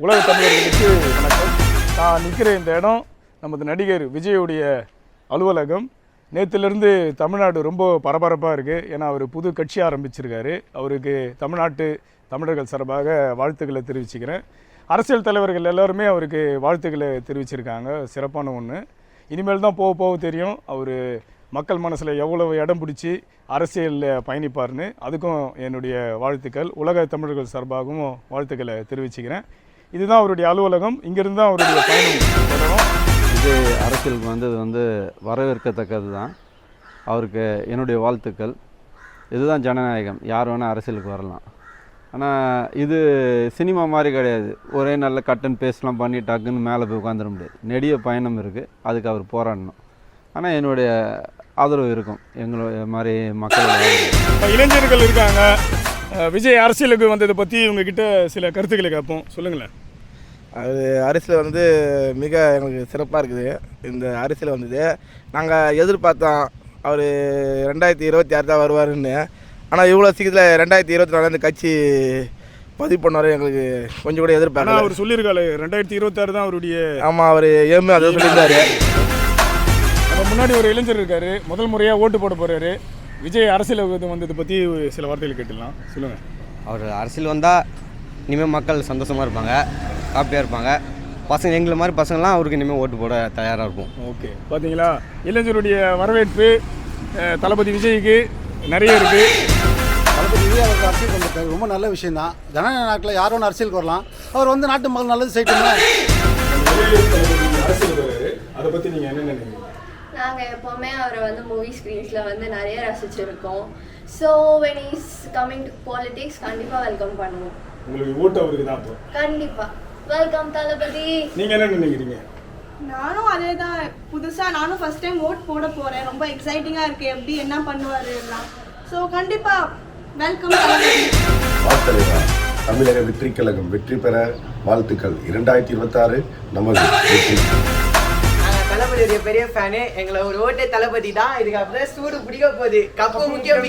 உலக தமிழர்களுக்கு வணக்கம். நான் நிற்கிற இந்த இடம் நமது நடிகர் விஜயுடைய அலுவலகம். நேற்றுலேருந்து தமிழ்நாடு ரொம்ப பரபரப்பாக இருக்குது. ஏன்னா அவர் புது கட்சி ஆரம்பிச்சிருக்காரு. அவருக்கு தமிழ்நாட்டு தமிழர்கள் சார்பாக வாழ்த்துக்களை தெரிவிச்சுக்கிறேன். அரசியல் தலைவர்கள் எல்லாருமே அவருக்கு வாழ்த்துக்களை தெரிவிச்சிருக்காங்க. சிறப்பான ஒன்று. இனிமேல் தான் போக போக தெரியும் அவர் மக்கள் மனசில் எவ்வளவு இடம் பிடிச்சி அரசியலில் பயணிப்பார்னு. அதுக்கும் என்னுடைய வாழ்த்துக்கள். உலக தமிழர்கள் சார்பாகவும் வாழ்த்துக்களை தெரிவிச்சுக்கிறேன். இதுதான் அவருடைய அலுவலகம். இங்கிருந்து தான் அவருடைய பயணம் தொடரும். இது அரசியலுக்கு வந்தது வரவேற்கத்தக்கது தான். அவருக்கு என்னுடைய வாழ்த்துக்கள். இதுதான் ஜனநாயகம். யார் வேணால் அரசியலுக்கு வரலாம். ஆனால் இது சினிமா மாதிரி கிடையாது. ஒரே நல்ல கட் அண்ட் பேஸ்ட்லாம் பண்ணி டக்குன்னு மேலே போய் உட்காந்துட முடியாது. நெடிய பயணம் இருக்குது. அதுக்கு அவர் போராடணும். ஆனால் என்னுடைய ஆதரவு இருக்கும். எங்களுடைய மாதிரி மக்கள் இளைஞர்கள் இருக்காங்க. விஜய் அரசியலுக்கு வந்ததை பற்றி உங்ககிட்ட சில கருத்துக்களை கேட்போம். சொல்லுங்களேன். அது அரசியல் மிக எங்களுக்கு சிறப்பாக இருக்குது. இந்த அரசியல் நாங்கள் எதிர்பார்த்தோம் அவர் 2026 தான் வருவாருன்னு. ஆனால் இவ்வளோ சீக்கிரத்தில் 2024 இந்த கட்சி பதிவு பண்ணார். எங்களுக்கு கொஞ்சம் கூட எதிர்பார்க்கல. அவர் சொல்லியிருக்காரு 2026 தான் அவருடைய. ஆமாம், அவர் ஏமே அதை சொல்லியிருந்தாரு. அதுக்கு முன்னாடி ஒரு இளைஞர் இருக்கார். முதல் முறையாக ஓட்டு போட போகிறாரு. விஜய் அரசியலுக்கு வந்ததை பற்றி சில வார்த்தைகள் கேட்டுடலாம். சொல்லுங்கள். அவர் அரசியல் வந்தால் இனிமேல் மக்கள் சந்தோஷமாக இருப்பாங்க, ஹாப்பியாக இருப்பாங்க. பசங்க எங்களை மாதிரி பசங்கள்லாம் அவருக்கு இனிமேல் ஓட்டு போட தயாராக இருக்கும். ஓகே, பார்த்தீங்களா இளைஞருடைய வரவேற்பு தளபதி விஜய்க்கு நிறைய இருக்குது. தளபதி விஜய் அவருக்கு அரசியல் வந்திருக்காரு. ரொம்ப நல்ல விஷயம் தான். ஜனநாயக நாட்டில் யார் ஒன்று அரசியலுக்கு வரலாம். அவர் நாட்டு மக்கள் நல்லது செய்யணும். அதை பற்றி நீங்கள் என்ன நினைக்கிறீங்க? நாங்கள் எப்போவுமே அவரை மூவி ஸ்க்ரீன்ஸில் நிறைய ரசிச்சிருக்கோம். So when is coming to politics கண்டிப்பாக வெல்கம் பண்ணுவோம். உங்களுக்கு ஓட்டு அவருக்கு தான். அப்போ கண்டிப்பாக வெல்கம் தளபதி. நீங்கள் என்ன நினைக்கிறீங்க? நானும் அதே தான். புதுசாக நானும் ஃபர்ஸ்ட் டைம் ஓட் போட போகிறேன். ரொம்ப எக்ஸைட்டிங்காக இருக்குது. எப்படி என்ன பண்ணுவார் எல்லாம். ஸோ கண்டிப்பாக வெல்கம் தளபதி. தமிழக வெற்றி கழகம் வெற்றி பெற வாழ்த்துக்கள். 2026 நமது வெற்றி. தளபதியுடைய பெரிய ஃபேனு. எங்களை ஒரு ஓட்டே தளபதி தான். இதுக்கு அப்புறம் சூடு பிடிக்க போகுது. கப்பு முக்கியம்.